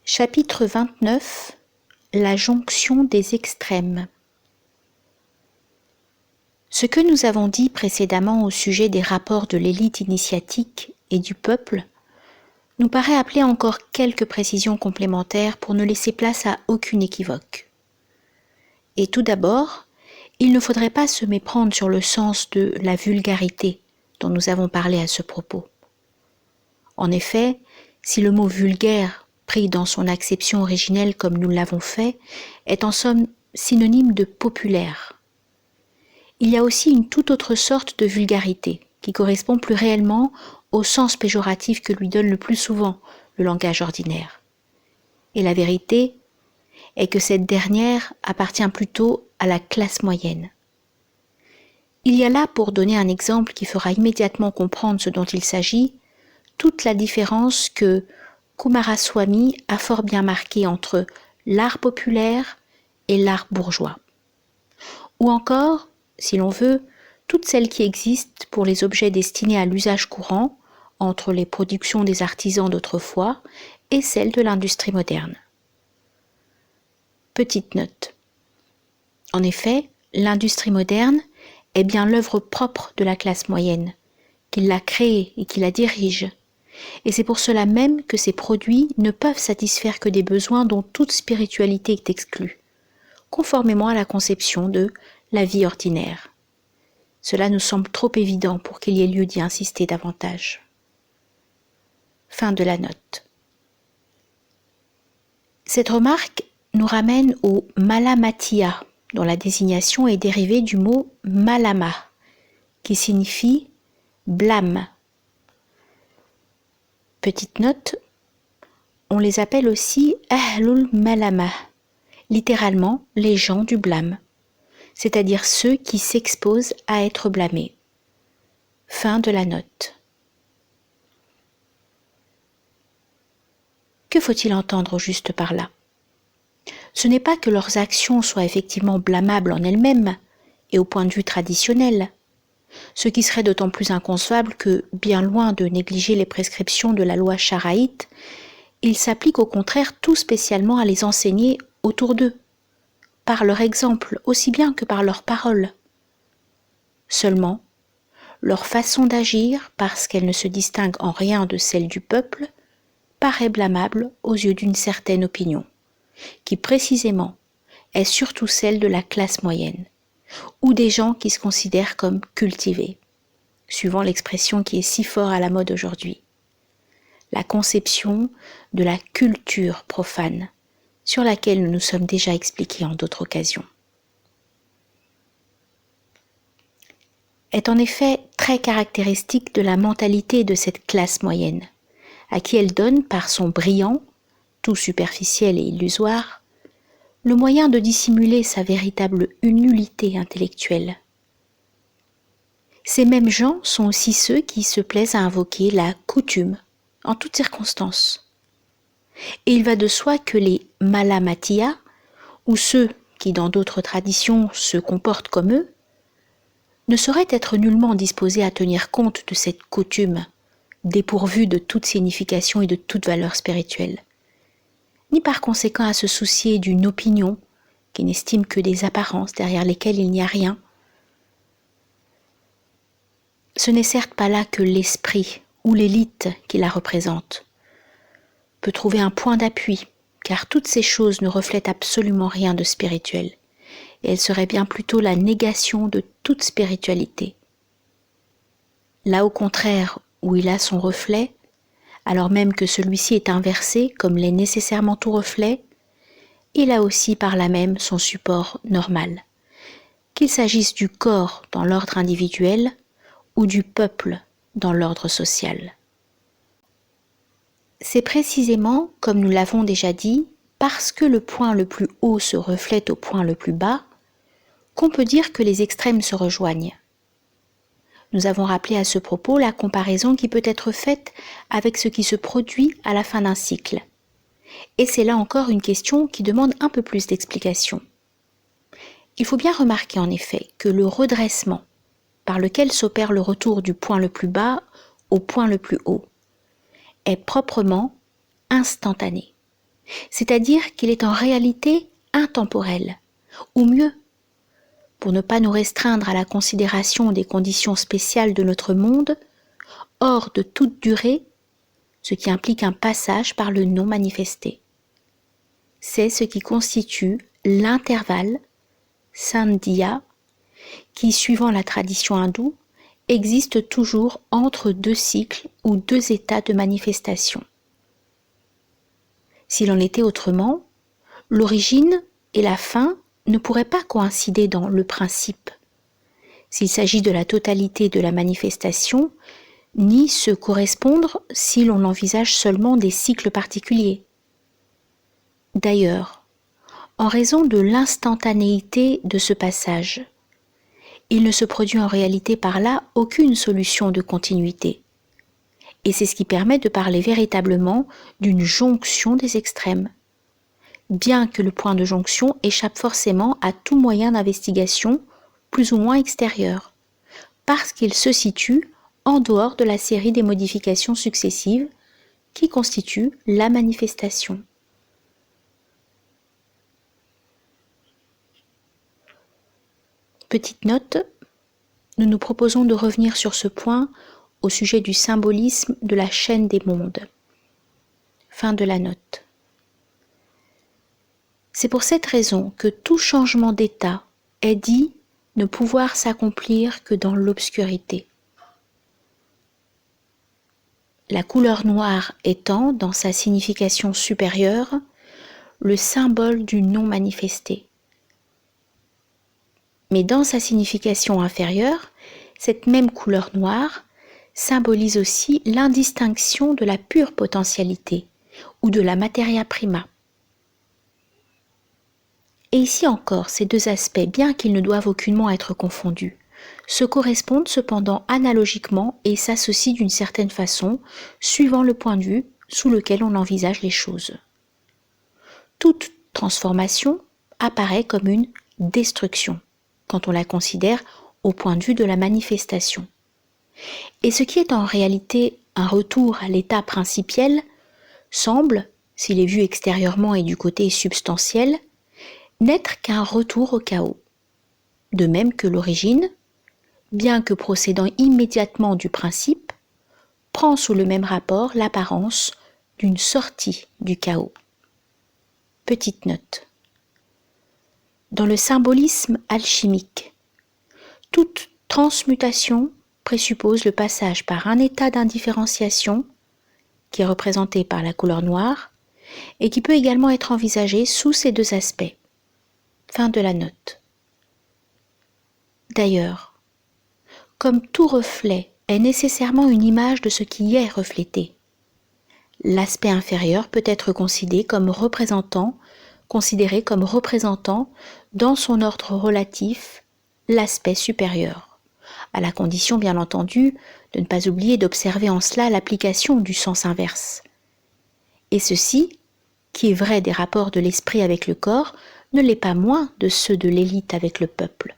Chapitre 29 La jonction des extrêmes. Ce que nous avons dit précédemment au sujet des rapports de l'élite initiatique et du peuple nous paraît appeler encore quelques précisions complémentaires pour ne laisser place à aucune équivoque. Et tout d'abord, il ne faudrait pas se méprendre sur le sens de la vulgarité dont nous avons parlé à ce propos. En effet, si le mot vulgaire, pris dans son acception originelle comme nous l'avons fait, est en somme synonyme de populaire, il y a aussi une toute autre sorte de vulgarité qui correspond plus réellement au sens péjoratif que lui donne le plus souvent le langage ordinaire. Et la vérité est que cette dernière appartient plutôt à la classe moyenne. Il y a là, pour donner un exemple qui fera immédiatement comprendre ce dont il s'agit, toute la différence que Coomaraswamy a fort bien marquée entre l'art populaire et l'art bourgeois. Ou encore, si l'on veut, toutes celles qui existent pour les objets destinés à l'usage courant entre les productions des artisans d'autrefois et celles de l'industrie moderne. Petite note. En effet, l'industrie moderne est bien l'œuvre propre de la classe moyenne, qui l'a créée et qui la dirige. Et c'est pour cela même que ces produits ne peuvent satisfaire que des besoins dont toute spiritualité est exclue, conformément à la conception de la vie ordinaire. Cela nous semble trop évident pour qu'il y ait lieu d'y insister davantage. Fin de la note. Cette remarque nous ramène au Malamatiya, dont la désignation est dérivée du mot malama, qui signifie blâme. Petite note, on les appelle aussi Ahlul Malama, littéralement les gens du blâme, c'est-à-dire ceux qui s'exposent à être blâmés. Fin de la note. Que faut-il entendre au juste par là ? Ce n'est pas que leurs actions soient effectivement blâmables en elles-mêmes et au point de vue traditionnel, ce qui serait d'autant plus inconcevable que, bien loin de négliger les prescriptions de la loi charaïte, ils s'appliquent au contraire tout spécialement à les enseigner autour d'eux, par leur exemple aussi bien que par leurs paroles. Seulement, leur façon d'agir, parce qu'elle ne se distingue en rien de celle du peuple, paraît blâmable aux yeux d'une certaine opinion, qui précisément est surtout celle de la classe moyenne, ou des gens qui se considèrent comme cultivés, suivant l'expression qui est si fort à la mode aujourd'hui. La conception de la culture profane, sur laquelle nous nous sommes déjà expliqués en d'autres occasions. Est en effet très caractéristique de la mentalité de cette classe moyenne, à qui elle donne, par son brillant, tout superficiel et illusoire, le moyen de dissimuler sa véritable nullité intellectuelle. Ces mêmes gens sont aussi ceux qui se plaisent à invoquer la coutume, en toutes circonstances. Et il va de soi que les Malamatiya, ou ceux qui dans d'autres traditions se comportent comme eux, ne sauraient être nullement disposés à tenir compte de cette coutume, dépourvue de toute signification et de toute valeur spirituelle, ni par conséquent à se soucier d'une opinion qui n'estime que des apparences derrière lesquelles il n'y a rien. Ce n'est certes pas là que l'esprit ou l'élite qui la représente peut trouver un point d'appui, car toutes ces choses ne reflètent absolument rien de spirituel, et elles seraient bien plutôt la négation de toute spiritualité. Là au contraire, où il a son reflet, alors même que celui-ci est inversé comme l'est nécessairement tout reflet, il a aussi par là même son support normal, qu'il s'agisse du corps dans l'ordre individuel ou du peuple dans l'ordre social. C'est précisément, comme nous l'avons déjà dit, parce que le point le plus haut se reflète au point le plus bas, qu'on peut dire que les extrêmes se rejoignent. Nous avons rappelé à ce propos la comparaison qui peut être faite avec ce qui se produit à la fin d'un cycle. Et c'est là encore une question qui demande un peu plus d'explication. Il faut bien remarquer en effet que le redressement, par lequel s'opère le retour du point le plus bas au point le plus haut, est proprement instantané. c'est-à-dire qu'il est en réalité intemporel, ou mieux, pour ne pas nous restreindre à la considération des conditions spéciales de notre monde, hors de toute durée, ce qui implique un passage par le non manifesté. C'est ce qui constitue l'intervalle, sandhya, qui, suivant la tradition hindoue, existe toujours entre deux cycles ou deux états de manifestation. S'il en était autrement, l'origine et la fin ne pourraient pas coïncider dans le principe, s'il s'agit de la totalité de la manifestation, ni se correspondre si l'on envisage seulement des cycles particuliers. D'ailleurs, en raison de l'instantanéité de ce passage, il ne se produit en réalité par là aucune solution de continuité. Et c'est ce qui permet de parler véritablement d'une jonction des extrêmes, bien que le point de jonction échappe forcément à tout moyen d'investigation plus ou moins extérieur, parce qu'il se situe en dehors de la série des modifications successives qui constituent la manifestation. Petite note, nous nous proposons de revenir sur ce point au sujet du symbolisme de la chaîne des mondes. Fin de la note. C'est pour cette raison que tout changement d'état est dit ne pouvoir s'accomplir que dans l'obscurité. La couleur noire étant, dans sa signification supérieure, le symbole du non manifesté. Mais dans sa signification inférieure, cette même couleur noire symbolise aussi l'indistinction de la pure potentialité ou de la materia prima. Et ici encore, ces deux aspects, bien qu'ils ne doivent aucunement être confondus, se correspondent cependant analogiquement et s'associent d'une certaine façon, suivant le point de vue sous lequel on envisage les choses. Toute transformation apparaît comme une destruction, quand on la considère au point de vue de la manifestation. Et ce qui est en réalité un retour à l'état principiel semble, s'il est vu extérieurement et du côté substantiel, n'être qu'un retour au chaos. De même que l'origine, bien que procédant immédiatement du principe, prend sous le même rapport l'apparence d'une sortie du chaos. Petite note. Dans le symbolisme alchimique, toute transmutation présuppose le passage par un état d'indifférenciation, qui est représenté par la couleur noire, et qui peut également être envisagé sous ces deux aspects. Fin de la note. D'ailleurs, comme tout reflet est nécessairement une image de ce qui y est reflété, l'aspect inférieur peut être considéré comme représentant dans son ordre relatif l'aspect supérieur, à la condition bien entendu de ne pas oublier d'observer en cela l'application du sens inverse. Et ceci, qui est vrai des rapports de l'esprit avec le corps, ne l'est pas moins de ceux de l'élite avec le peuple.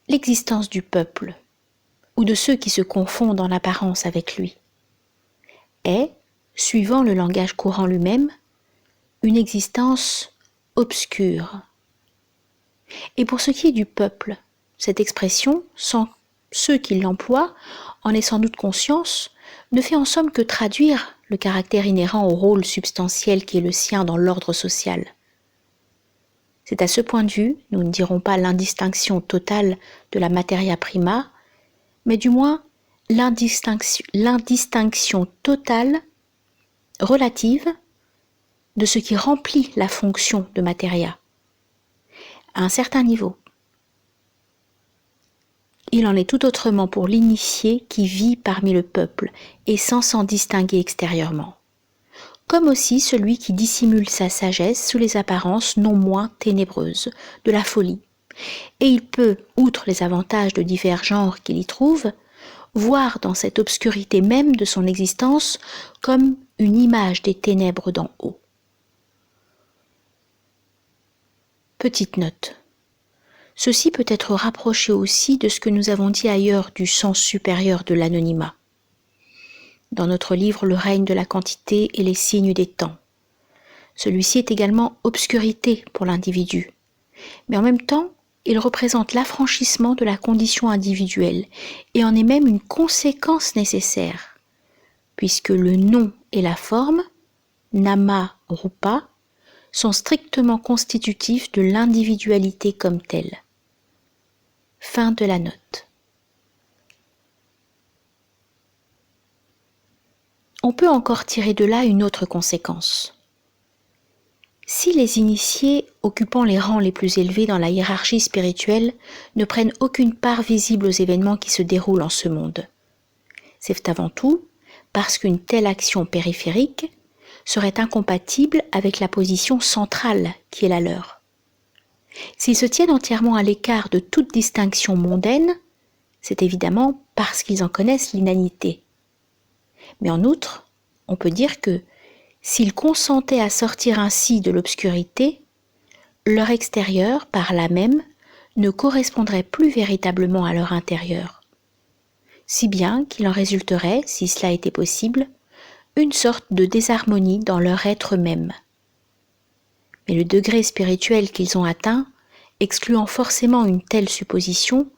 L'existence du peuple, ou de ceux qui se confondent en apparence avec lui, est, suivant le langage courant lui-même, une existence obscure. Et pour ce qui est du peuple, cette expression, sans ceux qui l'emploient, en aient sans doute conscience, ne fait en somme que traduire le caractère inhérent au rôle substantiel qui est le sien dans l'ordre social. C'est à ce point de vue, nous ne dirons pas l'indistinction totale de la materia prima, mais du moins l'indistinction totale relative de ce qui remplit la fonction de materia, à un certain niveau. Il en est tout autrement pour l'initié qui vit parmi le peuple et sans s'en distinguer extérieurement, comme aussi celui qui dissimule sa sagesse sous les apparences non moins ténébreuses de la folie. Et il peut, outre les avantages de divers genres qu'il y trouve, voir dans cette obscurité même de son existence comme une image des ténèbres d'en haut. Petite note. Ceci peut être rapproché aussi de ce que nous avons dit ailleurs du sens supérieur de l'anonymat. dans notre livre Le règne de la quantité et les signes des temps. Celui-ci est également obscurité pour l'individu, mais en même temps, il représente l'affranchissement de la condition individuelle et en est même une conséquence nécessaire, puisque le nom et la forme, nama, rupa, sont strictement constitutifs de l'individualité comme telle. Fin de la note. On peut encore tirer de là une autre conséquence. Si les initiés occupant les rangs les plus élevés dans la hiérarchie spirituelle ne prennent aucune part visible aux événements qui se déroulent en ce monde, c'est avant tout parce qu'une telle action périphérique serait incompatible avec la position centrale qui est la leur. S'ils se tiennent entièrement à l'écart de toute distinction mondaine, c'est évidemment parce qu'ils en connaissent l'inanité. Mais en outre, on peut dire que s'ils consentaient à sortir ainsi de l'obscurité, leur extérieur, par là même, ne correspondrait plus véritablement à leur intérieur. Si bien qu'il en résulterait, si cela était possible, une sorte de désharmonie dans leur être même. Mais le degré spirituel qu'ils ont atteint, excluant forcément une telle supposition,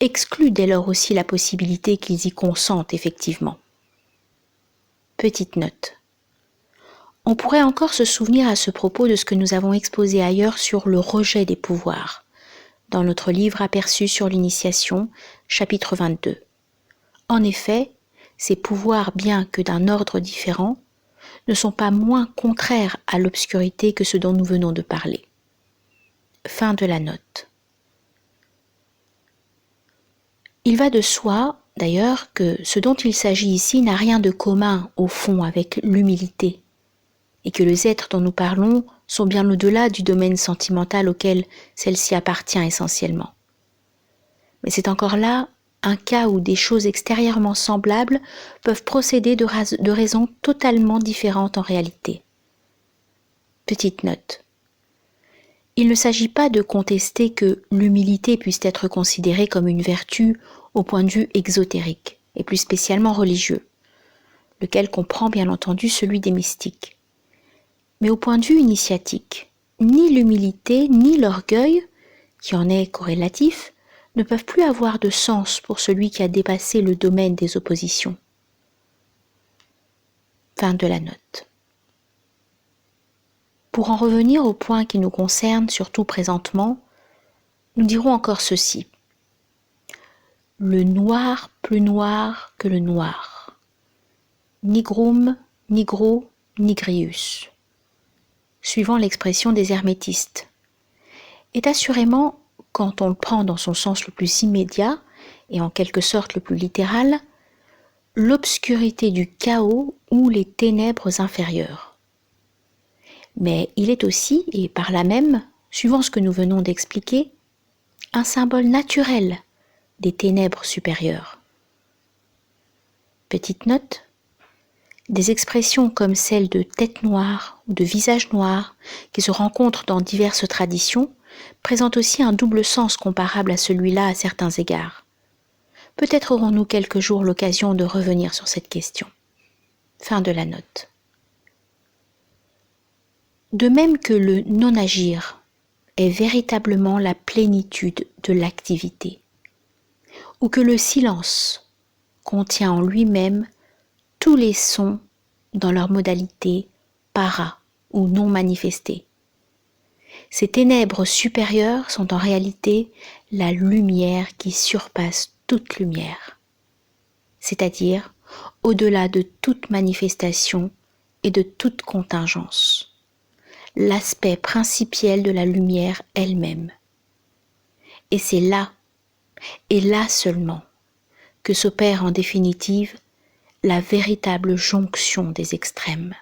exclut dès lors aussi la possibilité qu'ils y consentent effectivement. Petite note. On pourrait encore se souvenir à ce propos de ce que nous avons exposé ailleurs sur le rejet des pouvoirs, dans notre livre Aperçu sur l'initiation, chapitre 22. En effet, ces pouvoirs, bien que d'un ordre différent, ne sont pas moins contraires à l'obscurité que ceux dont nous venons de parler. Fin de la note. Il va de soi, d'ailleurs, que ce dont il s'agit ici n'a rien de commun, au fond, avec l'humilité, et que les êtres dont nous parlons sont bien au-delà du domaine sentimental auquel celle-ci appartient essentiellement. Mais c'est encore là un cas où des choses extérieurement semblables peuvent procéder de raisons totalement différentes en réalité. Petite note. Il ne s'agit pas de contester que l'humilité puisse être considérée comme une vertu au point de vue exotérique, et plus spécialement religieux, lequel comprend bien entendu celui des mystiques. Mais au point de vue initiatique, ni l'humilité ni l'orgueil, qui en est corrélatif, ne peuvent plus avoir de sens pour celui qui a dépassé le domaine des oppositions. Fin de la note. Pour en revenir au point qui nous concerne, surtout présentement, nous dirons encore ceci. Le noir plus noir que le noir. Nigrum, nigro, nigrius, suivant l'expression des hermétistes, est assurément, quand on le prend dans son sens le plus immédiat et en quelque sorte le plus littéral, l'obscurité du chaos ou les ténèbres inférieures. Mais il est aussi, et par là même, suivant ce que nous venons d'expliquer, un symbole naturel des ténèbres supérieures. Petite note, des expressions comme celle de tête noire ou de visage noir, qui se rencontrent dans diverses traditions, présentent aussi un double sens comparable à celui-là à certains égards. Peut-être aurons-nous quelques jours l'occasion de revenir sur cette question. Fin de la note. De même que le non-agir est véritablement la plénitude de l'activité, ou que le silence contient en lui-même tous les sons dans leur modalité para ou non manifestée. Ces ténèbres supérieures sont en réalité la lumière qui surpasse toute lumière, c'est-à-dire au-delà de toute manifestation et de toute contingence, l'aspect principiel de la lumière elle-même. Et c'est là, et là seulement, que s'opère en définitive la véritable jonction des extrêmes.